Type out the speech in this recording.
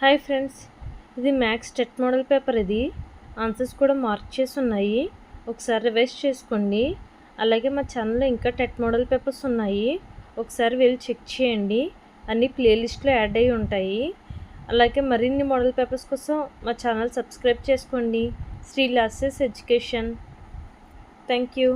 Hi friends, ఇది maths TET model paper. ఇది answers కూడా మార్క్ చేసి ఉన్నాయి. ఒకసారి రివైజ్ చేసుకోండి. అలాగే మా ఛానల్లో ఇంకా టెట్ మోడల్ పేపర్స్ ఉన్నాయి. ఒకసారి వెళ్ళి చెక్ చేయండి. అన్ని ప్లేలిస్ట్లో యాడ్ అయ్యి ఉంటాయి. అలాగే మరిన్ని మోడల్ పేపర్స్ కోసం మా ఛానల్ సబ్స్క్రైబ్ చేసుకోండి. శ్రీ లాసెస్ ఎడ్యుకేషన్. Thank you.